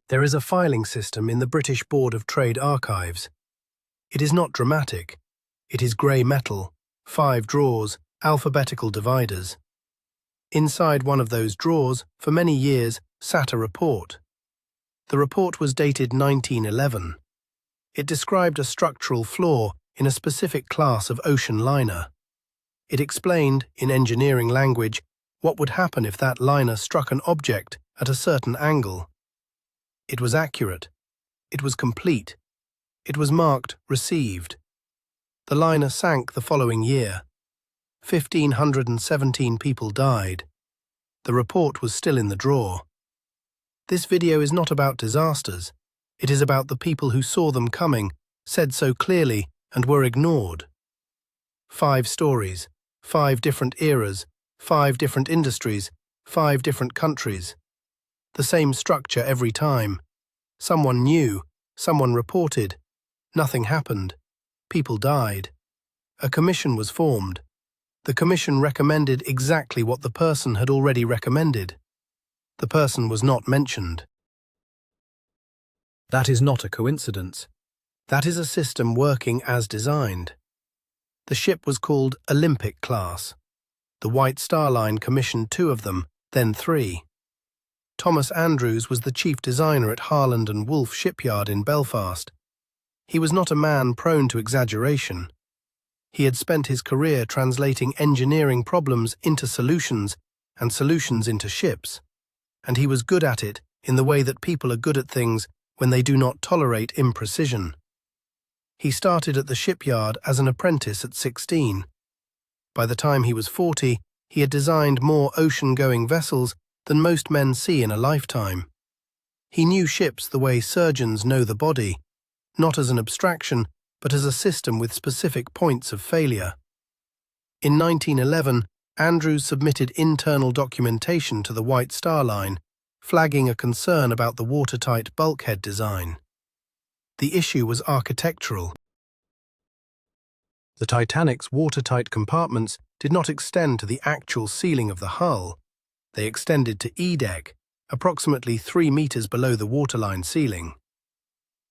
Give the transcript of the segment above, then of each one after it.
There is a filing system in the British Board of Trade Archives. It is not dramatic. It is grey metal, 5 drawers, alphabetical dividers. Inside one of those drawers, for many years, sat a report. The report was dated 1911. It described a structural flaw in a specific class of ocean liner. It explained, in engineering language, what would happen if that liner struck an object at a certain angle. It was accurate. It was complete. It was marked Received. The liner sank the following year. 1,517 people died. The report was still in the drawer. This video is not about disasters. It is about the people who saw them coming, said so clearly, and were ignored. 5 stories, 5 different eras, 5 different industries, 5 different countries. The same structure every time. Someone knew, someone reported. Nothing happened. People died. A commission was formed. The commission recommended exactly what the person had already recommended. The person was not mentioned. That is not a coincidence. That is a system working as designed. The ship was called Olympic class. The White Star Line commissioned 2 of them, then 3. Thomas Andrews was the chief designer at Harland and Wolff shipyard in Belfast. He was not a man prone to exaggeration. He had spent his career translating engineering problems into solutions and solutions into ships, and he was good at it in the way that people are good at things when they do not tolerate imprecision. He started at the shipyard as an apprentice at 16. By the time he was 40, he had designed more ocean-going vessels than most men see in a lifetime. He knew ships the way surgeons know the body, not as an abstraction, but as a system with specific points of failure. In 1911, Andrews submitted internal documentation to the White Star Line, flagging a concern about the watertight bulkhead design. The issue was architectural. The Titanic's watertight compartments did not extend to the actual ceiling of the hull. They extended to E-deck, approximately 3 meters below the waterline ceiling.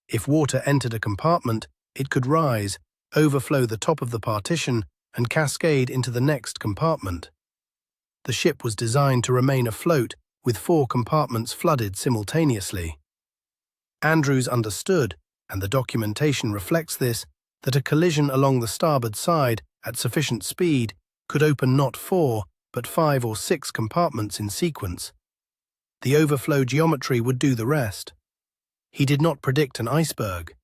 If water entered a compartment, it could rise, overflow the top of the partition, and cascade into the next compartment. The ship was designed to remain afloat with 4 compartments flooded simultaneously. Andrews understood, and the documentation reflects this, that a collision along the starboard side at sufficient speed could open not 4, but 5 or 6 compartments in sequence. The overflow geometry would do the rest. He did not predict an iceberg.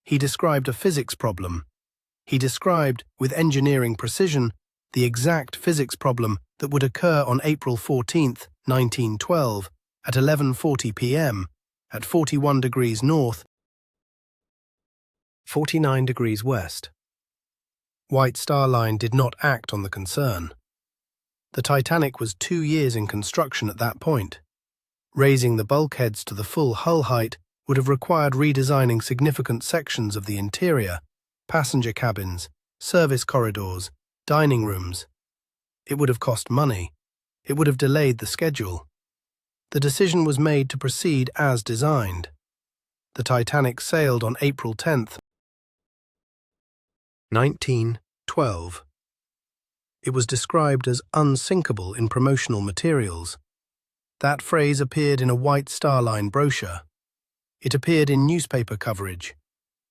He described a physics problem. He described, with engineering precision, the exact physics problem that would occur on April 14, 1912, at 11:40 p.m., at 41 degrees north, 49 degrees west. White Star Line did not act on the concern. The Titanic was 2 years in construction at that point. Raising the bulkheads to the full hull height would have required redesigning significant sections of the interior, passenger cabins, service corridors, dining rooms. It would have cost money. It would have delayed the schedule. The decision was made to proceed as designed. The Titanic sailed on April 10, 1912. It was described as unsinkable in promotional materials. That phrase appeared in a White Star Line brochure. It appeared in newspaper coverage.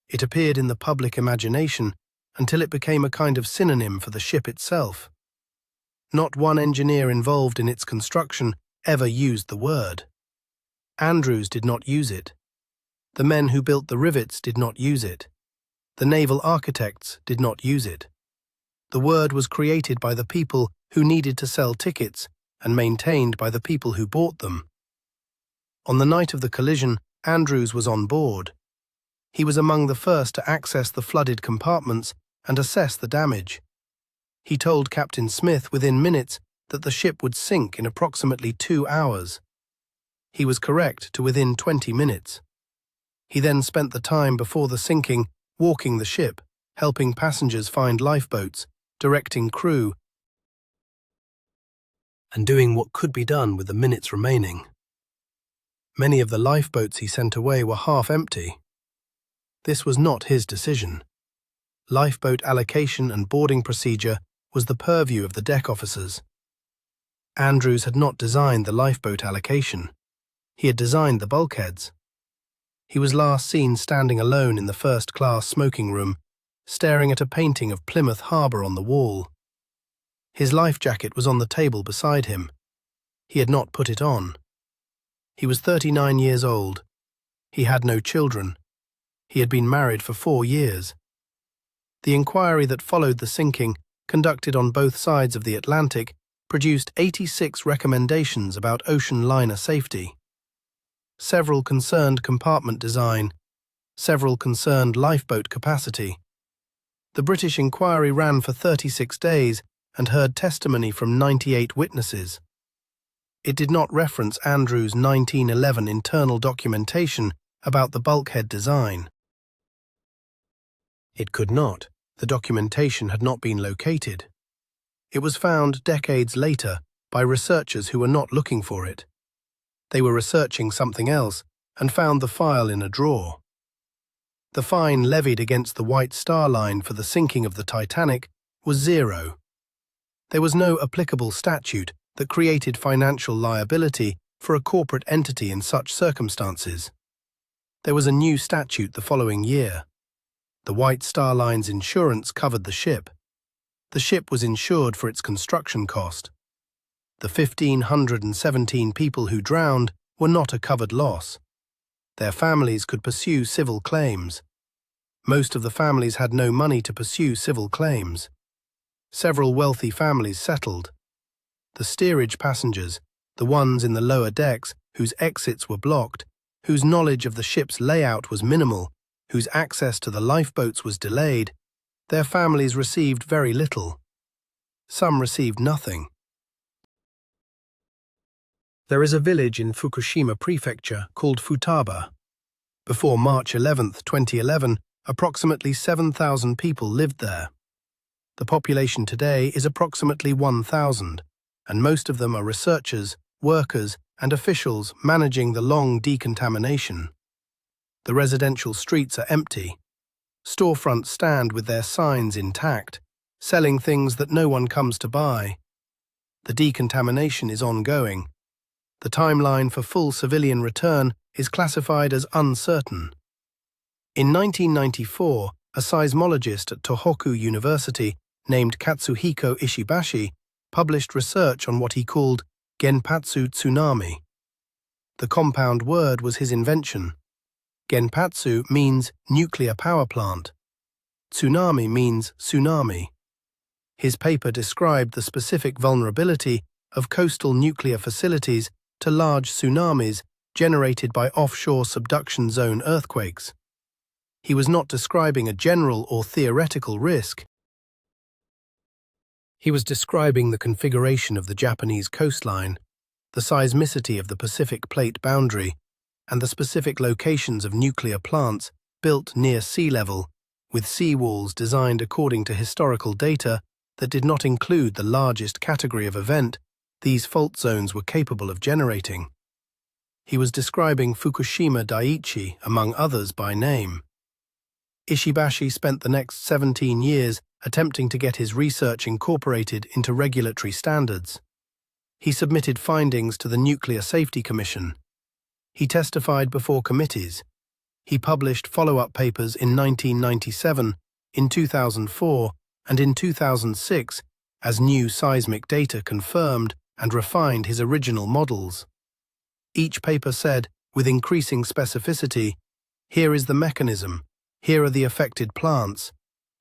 It appeared in the public imagination until it became a kind of synonym for the ship itself. Not one engineer involved in its construction ever used the word. Andrews did not use it. The men who built the rivets did not use it. The naval architects did not use it. The word was created by the people who needed to sell tickets and maintained by the people who bought them. On the night of the collision, Andrews was on board. He was among the first to access the flooded compartments and assess the damage. He told Captain Smith within minutes that the ship would sink in approximately 2 hours. He was correct to within 20 minutes. He then spent the time before the sinking walking the ship, helping passengers find lifeboats, directing crew, and doing what could be done with the minutes remaining. Many of the lifeboats he sent away were half empty. This was not his decision. Lifeboat allocation and boarding procedure was the purview of the deck officers. Andrews had not designed the lifeboat allocation. He had designed the bulkheads. He was last seen standing alone in the first-class smoking room, staring at a painting of Plymouth Harbour on the wall. His life jacket was on the table beside him. He had not put it on. He was 39 years old. He had no children. He had been married for 4 years. The inquiry that followed the sinking, conducted on both sides of the Atlantic, produced 86 recommendations about ocean liner safety. Several concerned compartment design. Several concerned lifeboat capacity. The British inquiry ran for 36 days and heard testimony from 98 witnesses. It did not reference Andrews' 1911 internal documentation about the bulkhead design. It could not. The documentation had not been located. It was found decades later by researchers who were not looking for it. They were researching something else and found the file in a drawer. The fine levied against the White Star Line for the sinking of the Titanic was 0. There was no applicable statute that created financial liability for a corporate entity in such circumstances. There was a new statute the following year. The White Star Line's insurance covered the ship. The ship was insured for its construction cost. The 1,517 people who drowned were not a covered loss. Their families could pursue civil claims. Most of the families had no money to pursue civil claims. Several wealthy families settled. The steerage passengers, the ones in the lower decks whose exits were blocked, whose knowledge of the ship's layout was minimal, whose access to the lifeboats was delayed, their families received very little. Some received nothing. There is a village in Fukushima Prefecture called Futaba. Before March 11, 2011, approximately 7,000 people lived there. The population today is approximately 1,000, and most of them are researchers, workers, and officials managing the long decontamination. The residential streets are empty. Storefronts stand with their signs intact, selling things that no one comes to buy. The decontamination is ongoing. The timeline for full civilian return is classified as uncertain. In 1994, a seismologist at Tohoku University named Katsuhiko Ishibashi published research on what he called Genpatsu tsunami. The compound word was his invention. Genpatsu means nuclear power plant. Tsunami means tsunami. His paper described the specific vulnerability of coastal nuclear facilities to large tsunamis generated by offshore subduction zone earthquakes. He was not describing a general or theoretical risk. He was describing the configuration of the Japanese coastline, the seismicity of the Pacific Plate boundary, and the specific locations of nuclear plants built near sea level, with seawalls designed according to historical data that did not include the largest category of event these fault zones were capable of generating. He was describing Fukushima Daiichi, among others, by name. Ishibashi spent the next 17 years attempting to get his research incorporated into regulatory standards. He submitted findings to the Nuclear Safety Commission. He testified before committees. He published follow-up papers in 1997, in 2004, and in 2006 as new seismic data confirmed and refined his original models. Each paper said, with increasing specificity, here is the mechanism, here are the affected plants,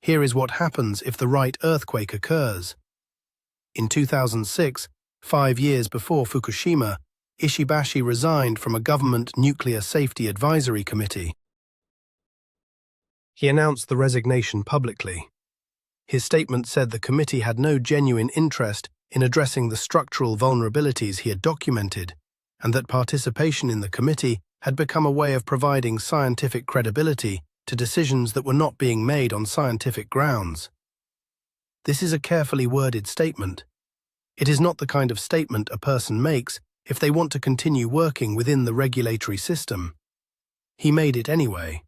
here is what happens if the right earthquake occurs. In 2006, 5 years before Fukushima, Ishibashi resigned from a government nuclear safety advisory committee. He announced the resignation publicly. His statement said the committee had no genuine interest in addressing the structural vulnerabilities he had documented, and that participation in the committee had become a way of providing scientific credibility to decisions that were not being made on scientific grounds. This is a carefully worded statement. It is not the kind of statement a person makes if they want to continue working within the regulatory system. He made it anyway.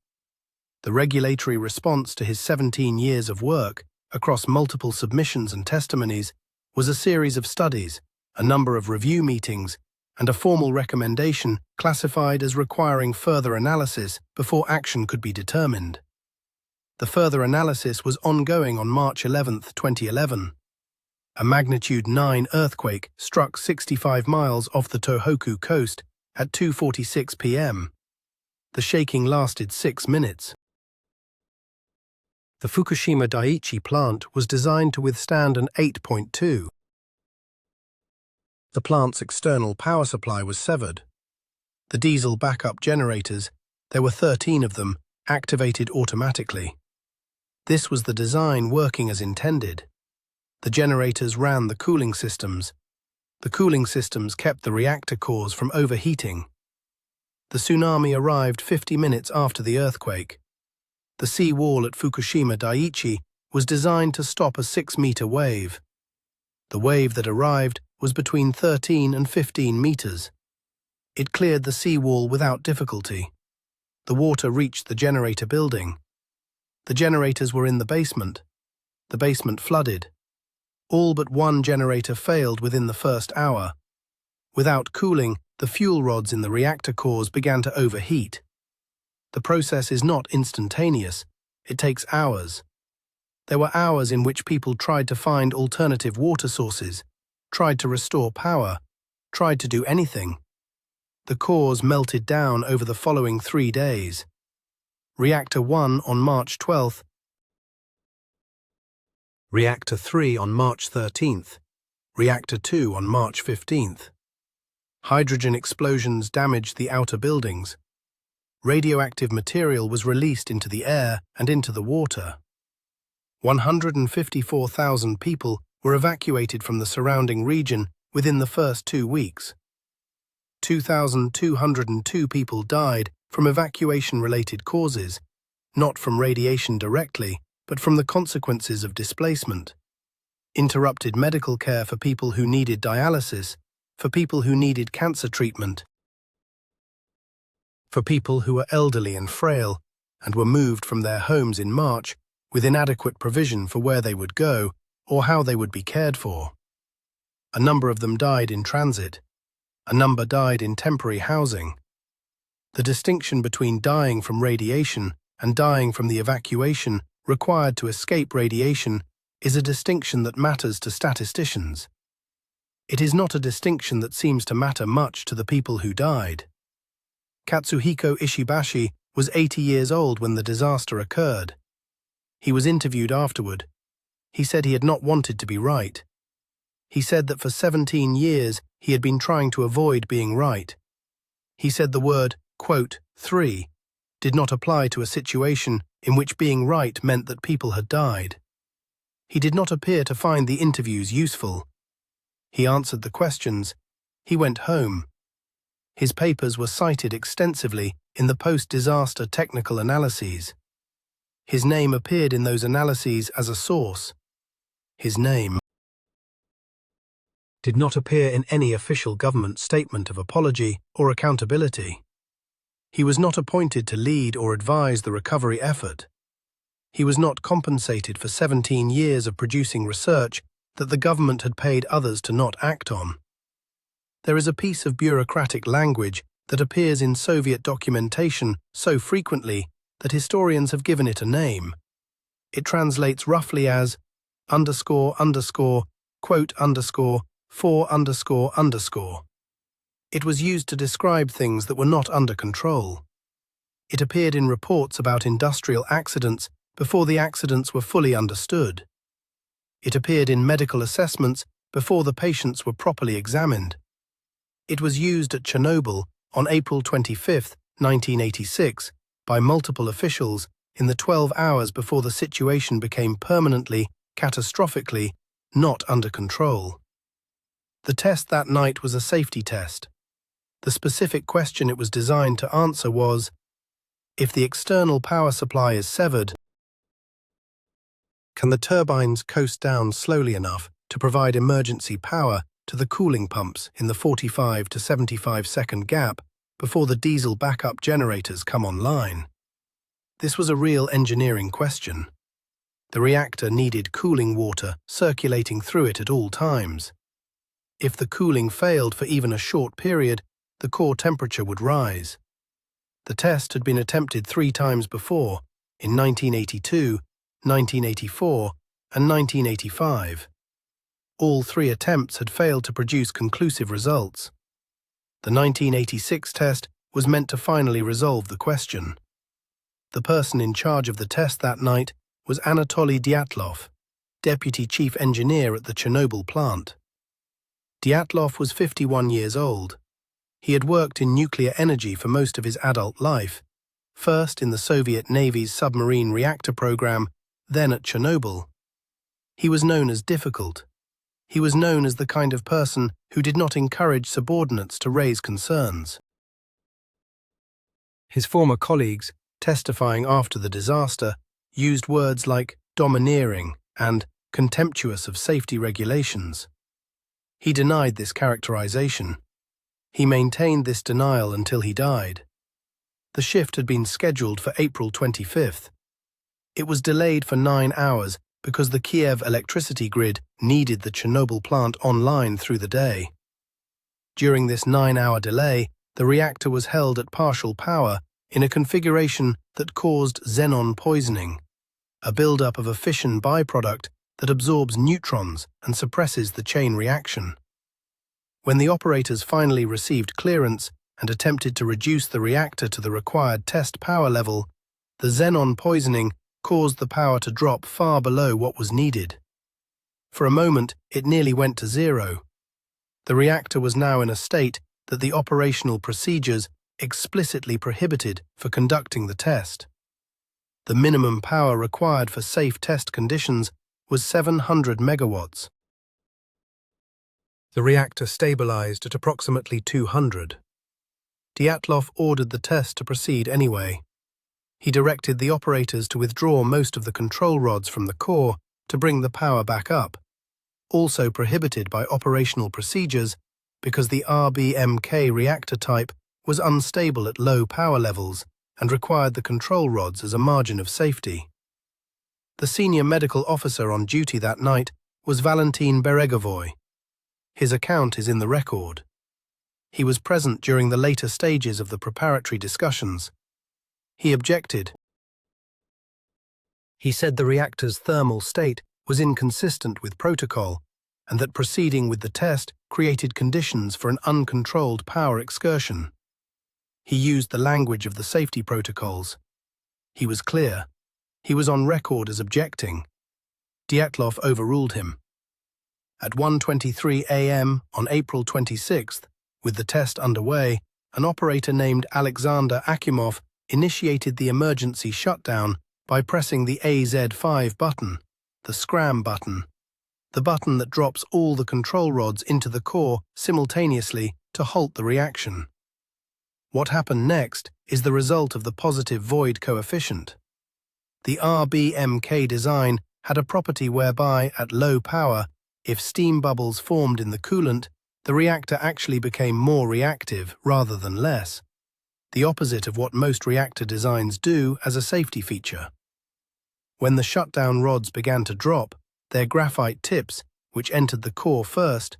The regulatory response to his 17 years of work, across multiple submissions and testimonies, was a series of studies, a number of review meetings, and a formal recommendation classified as requiring further analysis before action could be determined. The further analysis was ongoing on March 11, 2011. A magnitude 9 earthquake struck 65 miles off the Tohoku coast at 2:46 p.m. The shaking lasted 6 minutes. The Fukushima Daiichi plant was designed to withstand an 8.2. The plant's external power supply was severed. The diesel backup generators, there were 13 of them, activated automatically. This was the design working as intended. The generators ran the cooling systems. The cooling systems kept the reactor cores from overheating. The tsunami arrived 50 minutes after the earthquake. The sea wall at Fukushima Daiichi was designed to stop a 6-meter wave. The wave that arrived was between 13 and 15 meters. It cleared the sea wall without difficulty. The water reached the generator building. The generators were in the basement. The basement flooded. All but one generator failed within the first hour. Without cooling, the fuel rods in the reactor cores began to overheat. The process is not instantaneous. It takes hours. There were hours in which people tried to find alternative water sources, tried to restore power, tried to do anything. The cores melted down over the following 3 days. Reactor 1 on March 12th, Reactor 3 on March 13th, Reactor 2 on March 15th. Hydrogen explosions damaged the outer buildings. Radioactive material was released into the air and into the water. 154,000 people were evacuated from the surrounding region within the first 2 weeks. 2,202 people died from evacuation-related causes, not from radiation directly, but from the consequences of displacement. Interrupted medical care for people who needed dialysis, for people who needed cancer treatment, for people who were elderly and frail and were moved from their homes in March with inadequate provision for where they would go or how they would be cared for. A number of them died in transit. A number died in temporary housing. The distinction between dying from radiation and dying from the evacuation required to escape radiation is a distinction that matters to statisticians. It is not a distinction that seems to matter much to the people who died. Katsuhiko Ishibashi was 80 years old when the disaster occurred. He was interviewed afterward. He said he had not wanted to be right. He said that for 17 years he had been trying to avoid being right. He said the word, quote, 3, did not apply to a situation in which being right meant that people had died. He did not appear to find the interviews useful. He answered the questions. He went home. His papers were cited extensively in the post-disaster technical analyses. His name appeared in those analyses as a source. His name did not appear in any official government statement of apology or accountability. He was not appointed to lead or advise the recovery effort. He was not compensated for 17 years of producing research that the government had paid others to not act on. There is a piece of bureaucratic language that appears in Soviet documentation so frequently that historians have given it a name. It translates roughly as __, quote _for__. It was used to describe things that were not under control. It appeared in reports about industrial accidents before the accidents were fully understood. It appeared in medical assessments before the patients were properly examined. It was used at Chernobyl on April 25, 1986, by multiple officials in the 12 hours before the situation became permanently, catastrophically, not under control. The test that night was a safety test. The specific question it was designed to answer was, if the external power supply is severed, can the turbines coast down slowly enough to provide emergency power to the cooling pumps in the 45 to 75-second gap before the diesel backup generators come online. This was a real engineering question. The reactor needed cooling water circulating through it at all times. If the cooling failed for even a short period, the core temperature would rise. The test had been attempted 3 times before, in 1982, 1984, and 1985. All 3 attempts had failed to produce conclusive results. The 1986 test was meant to finally resolve the question. The person in charge of the test that night was Anatoly Dyatlov, deputy chief engineer at the Chernobyl plant. Dyatlov was 51 years old. He had worked in nuclear energy for most of his adult life, first in the Soviet Navy's submarine reactor program, then at Chernobyl. He was known as difficult. He was known as the kind of person who did not encourage subordinates to raise concerns. His former colleagues, testifying after the disaster, used words like domineering and contemptuous of safety regulations. He denied this characterization. He maintained this denial until he died. The shift had been scheduled for April 25th. It was delayed for 9 hours because the Kiev electricity grid needed the Chernobyl plant online through the day. During this 9-hour delay, the reactor was held at partial power in a configuration that caused xenon poisoning, a buildup of a fission byproduct that absorbs neutrons and suppresses the chain reaction. When the operators finally received clearance and attempted to reduce the reactor to the required test power level, the xenon poisoning caused the power to drop far below what was needed. For a moment, it nearly went to zero. The reactor was now in a state that the operational procedures explicitly prohibited for conducting the test. The minimum power required for safe test conditions was 700 megawatts. The reactor stabilized at approximately 200. Dyatlov ordered the test to proceed anyway. He directed the operators to withdraw most of the control rods from the core to bring the power back up, also prohibited by operational procedures because the RBMK reactor type was unstable at low power levels and required the control rods as a margin of safety. The senior medical officer on duty that night was Valentin Beregovoy. His account is in the record. He was present during the later stages of the preparatory discussions. He objected. He said the reactor's thermal state was inconsistent with protocol and that proceeding with the test created conditions for an uncontrolled power excursion. He used the language of the safety protocols. He was clear. He was on record as objecting. Dyatlov overruled him. At 1:23 a.m. on April 26th, with the test underway, an operator named Alexander Akimov initiated the emergency shutdown by pressing the AZ5 button, the scram button, the button that drops all the control rods into the core simultaneously to halt the reaction. What happened next is the result of the positive void coefficient. The RBMK design had a property whereby, at low power, if steam bubbles formed in the coolant, the reactor actually became more reactive rather than less, the opposite of what most reactor designs do as a safety feature. When the shutdown rods began to drop, their graphite tips, which entered the core first,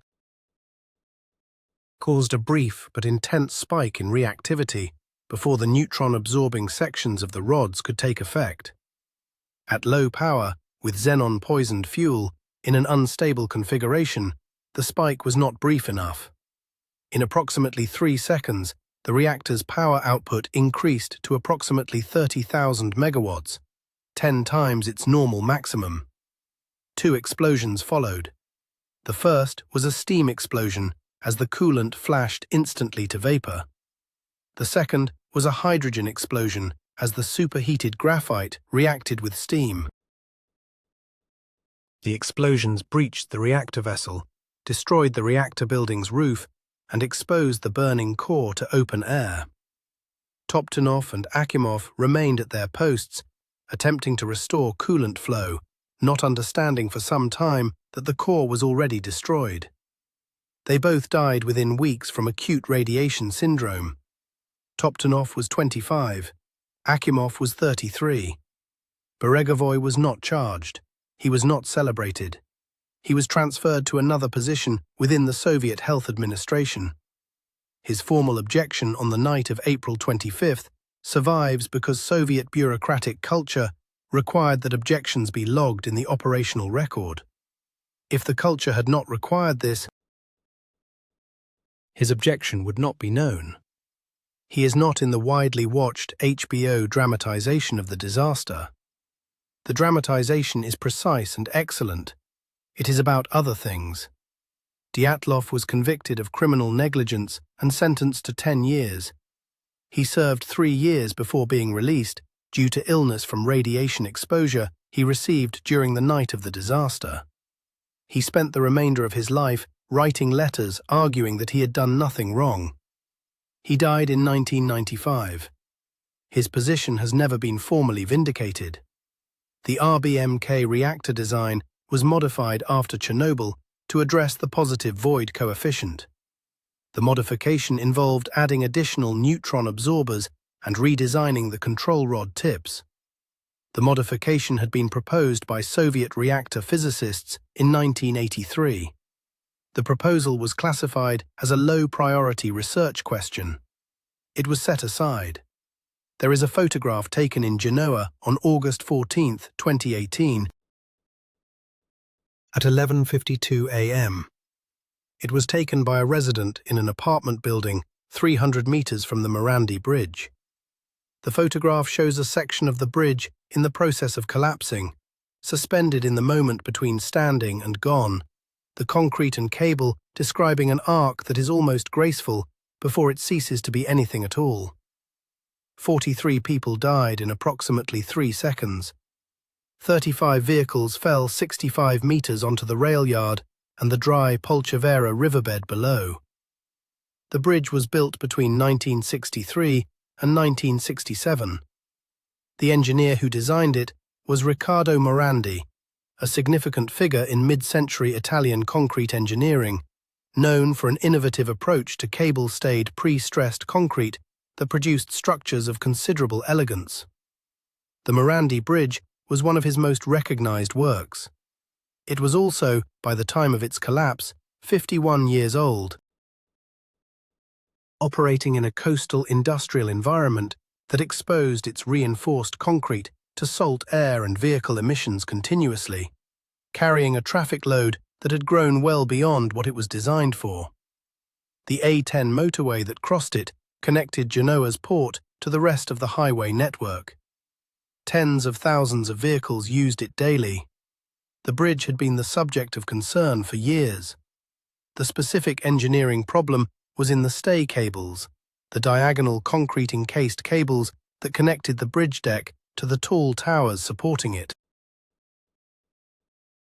caused a brief but intense spike in reactivity before the neutron-absorbing sections of the rods could take effect. At low power, with xenon-poisoned fuel, in an unstable configuration, the spike was not brief enough. In approximately 3 seconds, the reactor's power output increased to approximately 30,000 megawatts, 10 times its normal maximum. 2 explosions followed. The first was a steam explosion as the coolant flashed instantly to vapor. The second was a hydrogen explosion as the superheated graphite reacted with steam. The explosions breached the reactor vessel, destroyed the reactor building's roof, and exposed the burning core to open air. Toptonov and Akimov remained at their posts, attempting to restore coolant flow, not understanding for some time that the core was already destroyed. They both died within weeks from acute radiation syndrome. Toptonov was 25. Akimov was 33. Beregovoy was not charged. He was not celebrated. He was transferred to another position within the Soviet Health Administration. His formal objection on the night of April 25th survives because Soviet bureaucratic culture required that objections be logged in the operational record. If the culture had not required this, his objection would not be known. He is not in the widely watched HBO dramatization of the disaster. The dramatization is precise and excellent. It is about other things. Dyatlov was convicted of criminal negligence and sentenced to 10 years. He served 3 years before being released due to illness from radiation exposure he received during the night of the disaster. He spent the remainder of his life writing letters arguing that he had done nothing wrong. He died in 1995. His position has never been formally vindicated. The RBMK reactor design was modified after Chernobyl to address the positive void coefficient. The modification involved adding additional neutron absorbers and redesigning the control rod tips. The modification had been proposed by Soviet reactor physicists in 1983. The proposal was classified as a low-priority research question. It was set aside. There is a photograph taken in Genoa on August 14, 2018, at 11:52 a.m. It was taken by a resident in an apartment building 300 meters from the Morandi Bridge. The photograph shows a section of the bridge in the process of collapsing, suspended in the moment between standing and gone, the concrete and cable describing an arc that is almost graceful before it ceases to be anything at all. 43 people died in approximately 3 seconds. 35 vehicles fell 65 meters onto the rail yard and the dry Polchavera riverbed below. The bridge was built between 1963 and 1967. The engineer who designed it was Riccardo Morandi, a significant figure in mid-century Italian concrete engineering, known for an innovative approach to cable-stayed pre-stressed concrete that produced structures of considerable elegance. The Morandi Bridge was one of his most recognized works. It was also, by the time of its collapse, 51 years old. Operating in a coastal industrial environment that exposed its reinforced concrete to salt air and vehicle emissions continuously, carrying a traffic load that had grown well beyond what it was designed for. The A10 motorway that crossed it connected Genoa's port to the rest of the highway network. Tens of thousands of vehicles used it daily. The bridge had been the subject of concern for years. The specific engineering problem was in the stay cables, the diagonal concrete-encased cables that connected the bridge deck to the tall towers supporting it.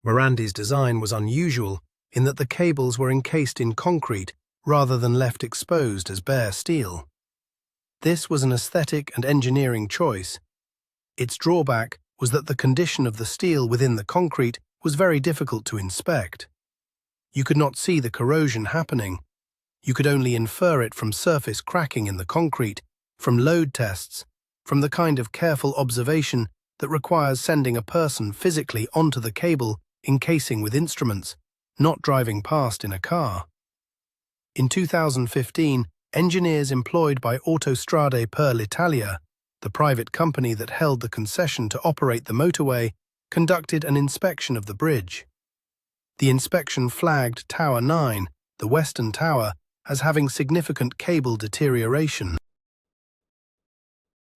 Morandi's design was unusual in that the cables were encased in concrete rather than left exposed as bare steel. This was an aesthetic and engineering choice. Its drawback was that the condition of the steel within the concrete was very difficult to inspect. You could not see the corrosion happening. You could only infer it from surface cracking in the concrete, from load tests, from the kind of careful observation that requires sending a person physically onto the cable encasing with instruments, not driving past in a car. In 2015, engineers employed by Autostrade per l'Italia, the private company that held the concession to operate the motorway, conducted an inspection of the bridge. The inspection flagged Tower 9, the western tower, as having significant cable deterioration.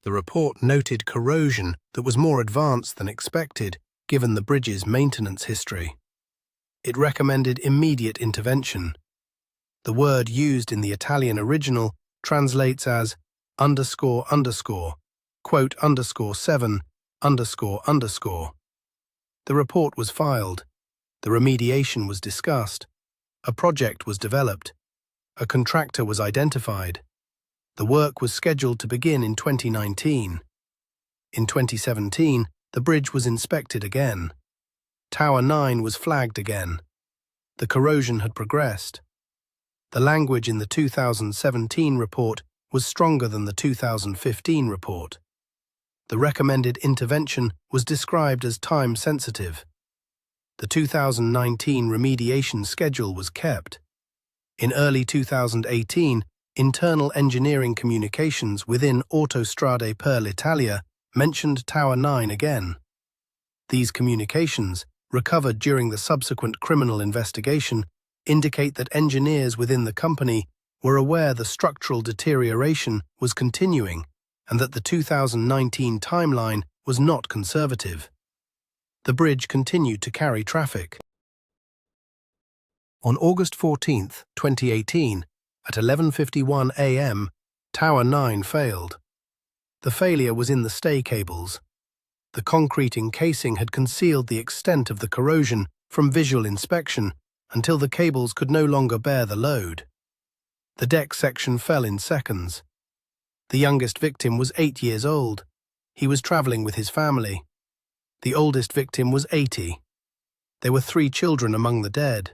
The report noted corrosion that was more advanced than expected, given the bridge's maintenance history. It recommended immediate intervention. The word used in the Italian original translates as __, quote _7, __. The report was filed. The remediation was discussed. A project was developed. A contractor was identified. The work was scheduled to begin in 2019. In 2017, the bridge was inspected again. Tower 9 was flagged again. The corrosion had progressed. The language in the 2017 report was stronger than the 2015 report. The recommended intervention was described as time-sensitive. The 2019 remediation schedule was kept. In early 2018, internal engineering communications within Autostrade per l'Italia mentioned Tower 9 again. These communications, recovered during the subsequent criminal investigation, indicate that engineers within the company were aware the structural deterioration was continuing and that the 2019 timeline was not conservative. The bridge continued to carry traffic. On August 14, 2018, at 11:51 a.m., Tower 9 failed. The failure was in the stay cables. The concrete encasing had concealed the extent of the corrosion from visual inspection until the cables could no longer bear the load. The deck section fell in seconds. The youngest victim was 8 years old. He was traveling with his family. The oldest victim was 80. There were 3 children among the dead.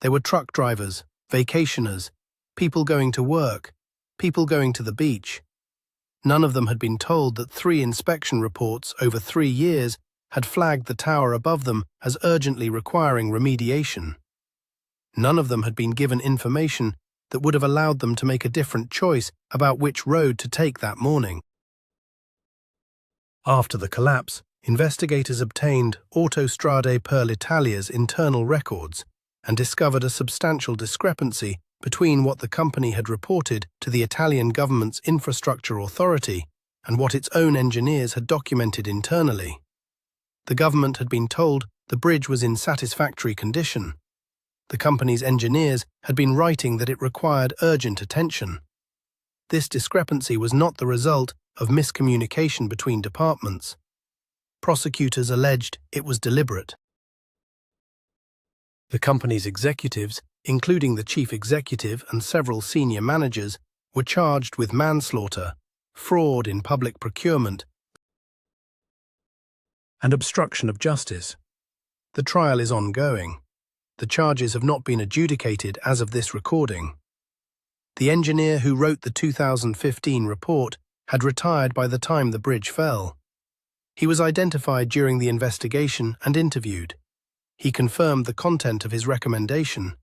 There were truck drivers, vacationers, people going to work, people going to the beach. None of them had been told that 3 inspection reports over 3 years had flagged the tower above them as urgently requiring remediation. None of them had been given information that would have allowed them to make a different choice about which road to take that morning. After the collapse, investigators obtained Autostrade per l'Italia's internal records and discovered a substantial discrepancy between what the company had reported to the Italian government's infrastructure authority and what its own engineers had documented internally. The government had been told the bridge was in satisfactory condition. The company's engineers had been writing that it required urgent attention. This discrepancy was not the result of miscommunication between departments. Prosecutors alleged it was deliberate. The company's executives, including the chief executive and several senior managers, were charged with manslaughter, fraud in public procurement, and obstruction of justice. The trial is ongoing. The charges have not been adjudicated as of this recording. The engineer who wrote the 2015 report had retired by the time the bridge fell. He was identified during the investigation and interviewed. He confirmed the content of his recommendation.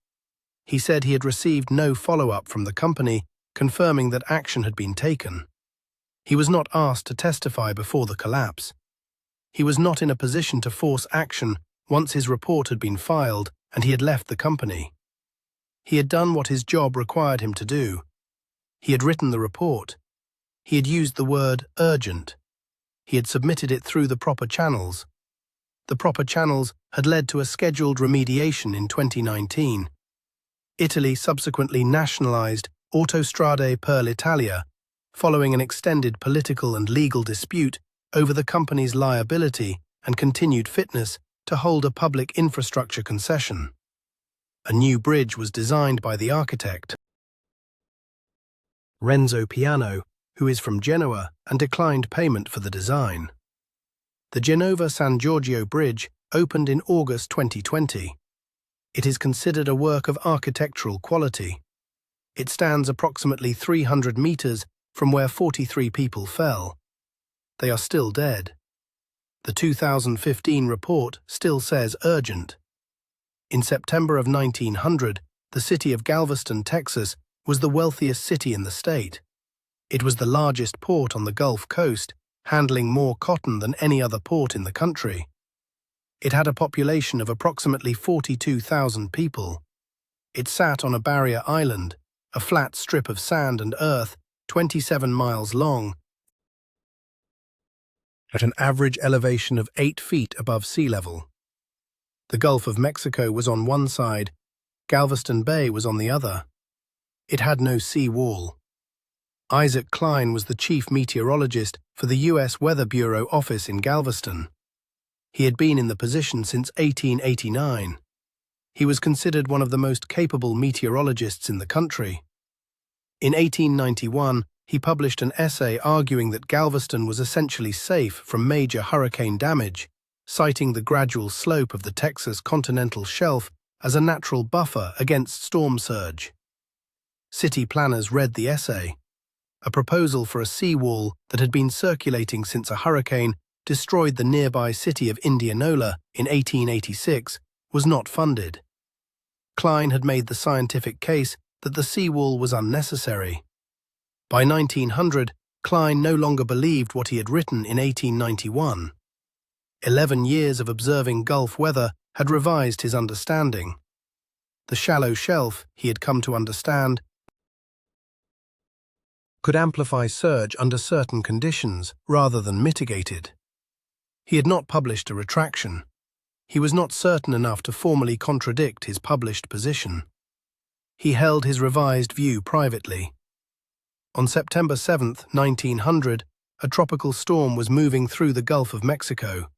He said he had received no follow-up from the company confirming that action had been taken. He was not asked to testify before the collapse. He was not in a position to force action once his report had been filed and he had left the company. He had done what his job required him to do. He had written the report. He had used the word urgent. He had submitted it through the proper channels. The proper channels had led to a scheduled remediation in 2019. Italy subsequently nationalized Autostrade per l'Italia, following an extended political and legal dispute over the company's liability and continued fitness to hold a public infrastructure concession. A new bridge was designed by the architect, Renzo Piano, who is from Genoa and declined payment for the design. The Genova-San Giorgio Bridge opened in August 2020. It is considered a work of architectural quality. It stands approximately 300 meters from where 43 people fell. They are still dead. The 2015 report still says urgent. In September of 1900, the city of Galveston, Texas, was the wealthiest city in the state. It was the largest port on the Gulf Coast, handling more cotton than any other port in the country. It had a population of approximately 42,000 people. It sat on a barrier island, a flat strip of sand and earth, 27 miles long, at an average elevation of 8 feet above sea level. The Gulf of Mexico was on one side, Galveston Bay was on the other. It had no sea wall. Isaac Klein was the chief meteorologist for the U.S. Weather Bureau office in Galveston. He had been in the position since 1889. He was considered one of the most capable meteorologists in the country. In 1891, he published an essay arguing that Galveston was essentially safe from major hurricane damage, citing the gradual slope of the Texas continental shelf as a natural buffer against storm surge. City planners read the essay. A proposal for a seawall that had been circulating since a hurricane destroyed the nearby city of Indianola in 1886 was not funded. Klein had made the scientific case that the seawall was unnecessary. By 1900, Klein no longer believed what he had written in 1891. 11 years of observing Gulf weather had revised his understanding. The shallow shelf, he had come to understand, could amplify surge under certain conditions rather than mitigate it. He had not published a retraction. He was not certain enough to formally contradict his published position. He held his revised view privately. On September 7, 1900, a tropical storm was moving through the Gulf of Mexico.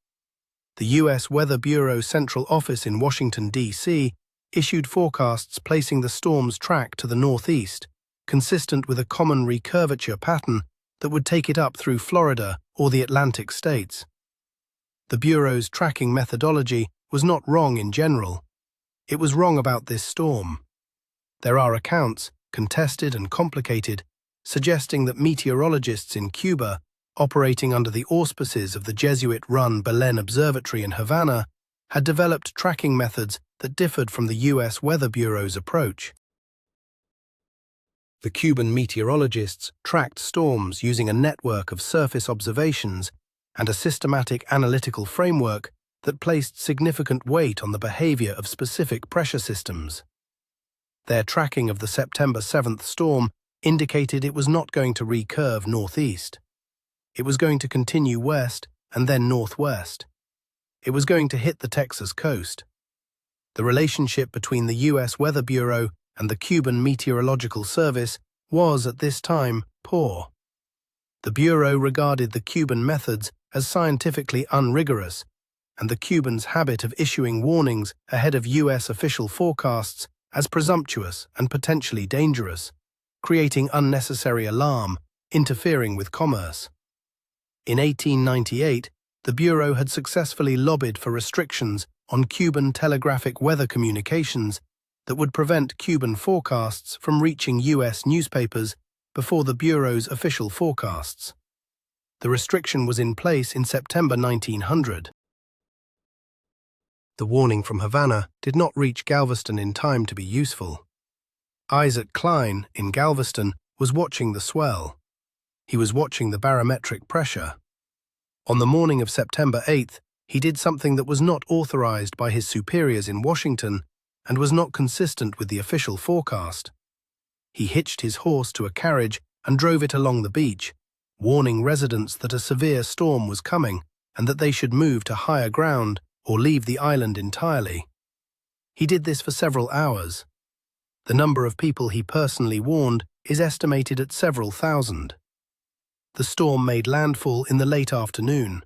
The U.S. Weather Bureau Central Office in Washington, D.C., issued forecasts placing the storm's track to the northeast, consistent with a common recurvature pattern that would take it up through Florida or the Atlantic states. The Bureau's tracking methodology was not wrong in general. It was wrong about this storm. There are accounts, contested and complicated, suggesting that meteorologists in Cuba, operating under the auspices of the Jesuit-run Belen Observatory in Havana, had developed tracking methods that differed from the U.S. Weather Bureau's approach. The Cuban meteorologists tracked storms using a network of surface observations and a systematic analytical framework that placed significant weight on the behavior of specific pressure systems. Their tracking of the September 7th storm indicated it was not going to recurve northeast. It was going to continue west and then northwest. It was going to hit the Texas coast. The relationship between the U.S. Weather Bureau and the Cuban Meteorological Service was, at this time, poor. The Bureau regarded the Cuban methods as scientifically unrigorous, and the Cubans' habit of issuing warnings ahead of U.S. official forecasts as presumptuous and potentially dangerous, creating unnecessary alarm, interfering with commerce. In 1898, the Bureau had successfully lobbied for restrictions on Cuban telegraphic weather communications that would prevent Cuban forecasts from reaching U.S. newspapers before the Bureau's official forecasts. The restriction was in place in September 1900. The warning from Havana did not reach Galveston in time to be useful. Isaac Klein, in Galveston, was watching the swell. He was watching the barometric pressure. On the morning of September 8th, he did something that was not authorized by his superiors in Washington and was not consistent with the official forecast. He hitched his horse to a carriage and drove it along the beach, warning residents that a severe storm was coming and that they should move to higher ground or leave the island entirely. He did this for several hours. The number of people he personally warned is estimated at several thousand. The storm made landfall in the late afternoon.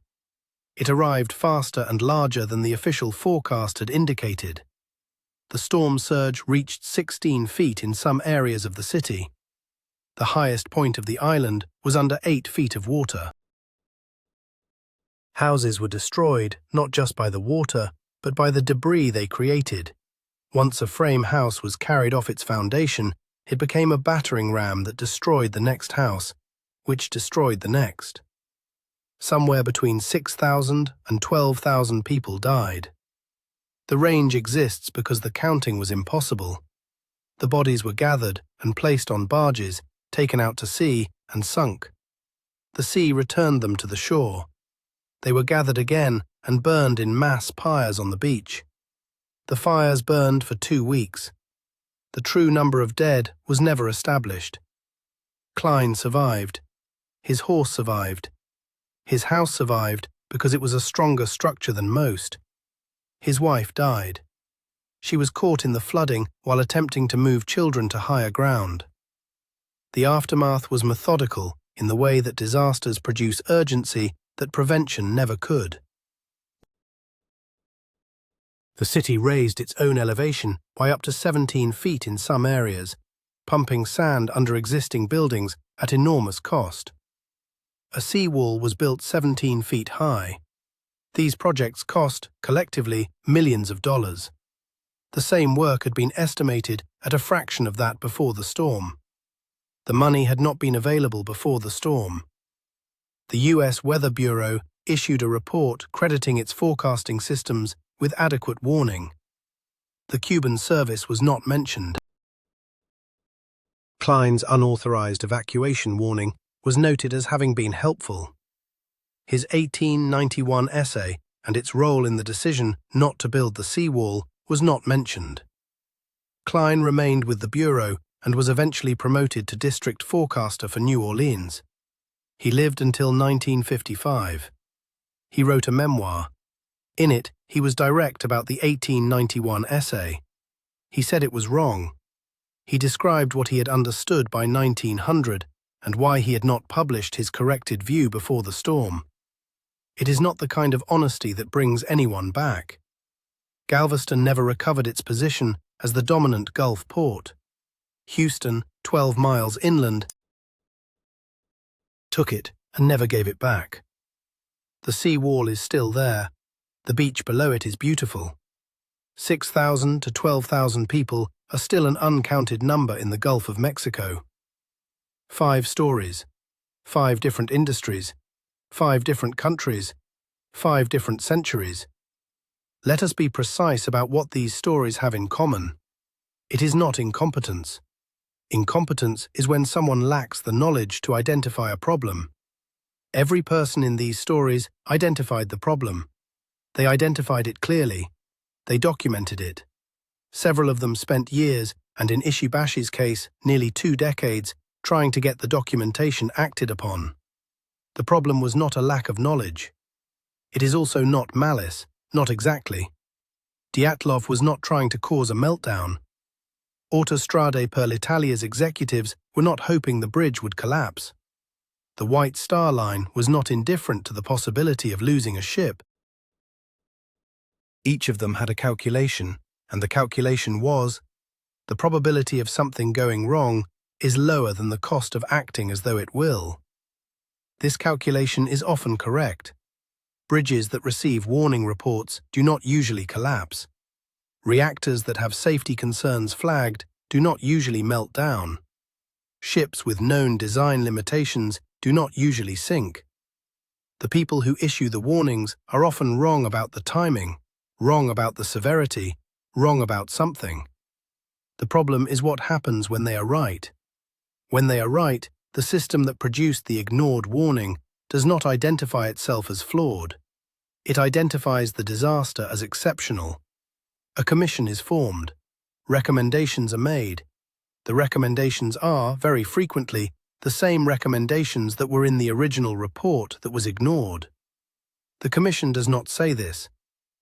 It arrived faster and larger than the official forecast had indicated. The storm surge reached 16 feet in some areas of the city. The highest point of the island was under 8 feet of water. Houses were destroyed not just by the water, but by the debris they created. Once a frame house was carried off its foundation, it became a battering ram that destroyed the next house, which destroyed the next. Somewhere between 6,000 and 12,000 people died. The range exists because the counting was impossible. The bodies were gathered and placed on barges, taken out to sea, and sunk. The sea returned them to the shore. They were gathered again and burned in mass pyres on the beach. The fires burned for 2 weeks. The true number of dead was never established. Klein survived. His horse survived. His house survived because it was a stronger structure than most. His wife died. She was caught in the flooding while attempting to move children to higher ground. The aftermath was methodical in the way that disasters produce urgency that prevention never could. The city raised its own elevation by up to 17 feet in some areas, pumping sand under existing buildings at enormous cost. A seawall was built 17 feet high. These projects cost, collectively, millions of dollars. The same work had been estimated at a fraction of that before the storm. The money had not been available before the storm. The US Weather Bureau issued a report crediting its forecasting systems with adequate warning. The Cuban service was not mentioned. Klein's unauthorized evacuation warning was noted as having been helpful. His 1891 essay and its role in the decision not to build the seawall was not mentioned. Klein remained with the Bureau and was eventually promoted to district forecaster for New Orleans. He lived until 1955. He wrote a memoir. In it, he was direct about the 1891 essay. He said it was wrong. He described what he had understood by 1900 and why he had not published his corrected view before the storm. It is not the kind of honesty that brings anyone back. Galveston never recovered its position as the dominant Gulf port. Houston, 12 miles inland, took it and never gave it back. The sea wall is still there. The beach below it is beautiful. 6,000 to 12,000 people are still an uncounted number in the Gulf of Mexico. 5 stories, 5 different industries, 5 different countries, 5 different centuries. Let us be precise about what these stories have in common. It is not incompetence. Incompetence is when someone lacks the knowledge to identify a problem. Every person in these stories identified the problem. They identified it clearly. They documented it. Several of them spent years, and in Ishibashi's case, nearly 2 decades, trying to get the documentation acted upon. The problem was not a lack of knowledge. It is also not malice, not exactly. Dyatlov was not trying to cause a meltdown. Autostrade per l'Italia's executives were not hoping the bridge would collapse. The White Star Line was not indifferent to the possibility of losing a ship. Each of them had a calculation, and the calculation was, the probability of something going wrong is lower than the cost of acting as though it will. This calculation is often correct. Bridges that receive warning reports do not usually collapse. Reactors that have safety concerns flagged do not usually melt down. Ships with known design limitations do not usually sink. The people who issue the warnings are often wrong about the timing, wrong about the severity, wrong about something. The problem is what happens when they are right. When they are right, the system that produced the ignored warning does not identify itself as flawed. It identifies the disaster as exceptional. A commission is formed. Recommendations are made. The recommendations are, very frequently, the same recommendations that were in the original report that was ignored. The commission does not say this.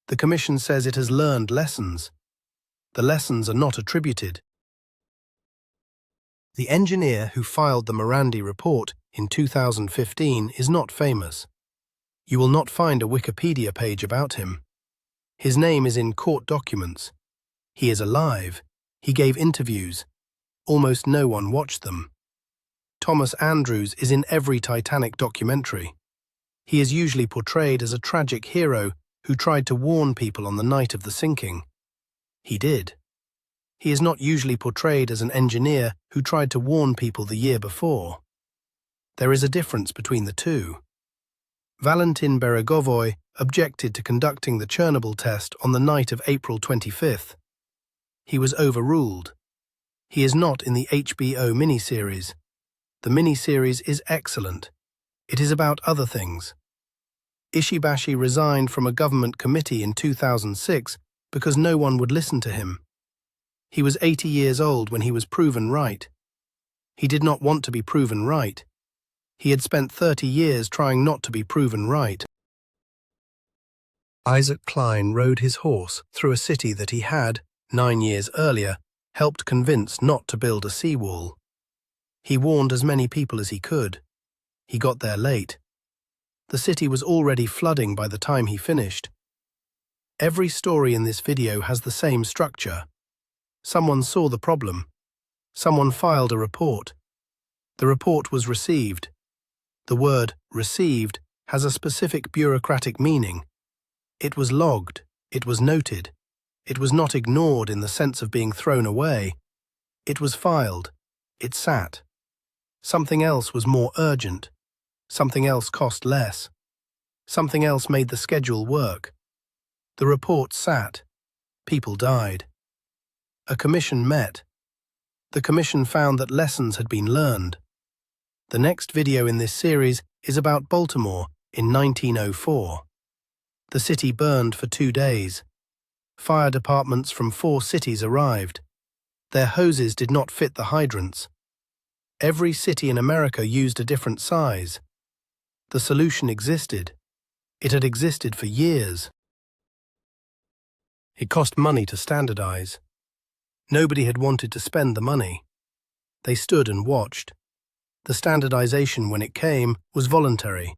The commission says it has learned lessons. The lessons are not attributed. The engineer who filed the Morandi report in 2015 is not famous. You will not find a Wikipedia page about him. His name is in court documents. He is alive. He gave interviews. Almost no one watched them. Thomas Andrews is in every Titanic documentary. He is usually portrayed as a tragic hero who tried to warn people on the night of the sinking. He did. He is not usually portrayed as an engineer who tried to warn people the year before. There is a difference between the two. Valentin Beregovoy objected to conducting the Chernobyl test on the night of April 25th. He was overruled. He is not in the HBO miniseries. The miniseries is excellent. It is about other things. Ishibashi resigned from a government committee in 2006 because no one would listen to him. He was 80 years old when he was proven right. He did not want to be proven right. He had spent 30 years trying not to be proven right. Isaac Klein rode his horse through a city that he had, 9 years earlier, helped convince not to build a seawall. He warned as many people as he could. He got there late. The city was already flooding by the time he finished. Every story in this video has the same structure. Someone saw the problem. Someone filed a report. The report was received. The word received has a specific bureaucratic meaning. It was logged. It was noted. It was not ignored in the sense of being thrown away. It was filed. It sat. Something else was more urgent. Something else cost less. Something else made the schedule work. The report sat. People died. A commission met. The commission found that lessons had been learned. The next video in this series is about Baltimore in 1904. The city burned for 2 days. Fire departments from 4 cities arrived. Their hoses did not fit the hydrants. Every city in America used a different size. The solution existed. It had existed for years. It cost money to standardize. Nobody had wanted to spend the money. They stood and watched. The standardization, when it came, was voluntary.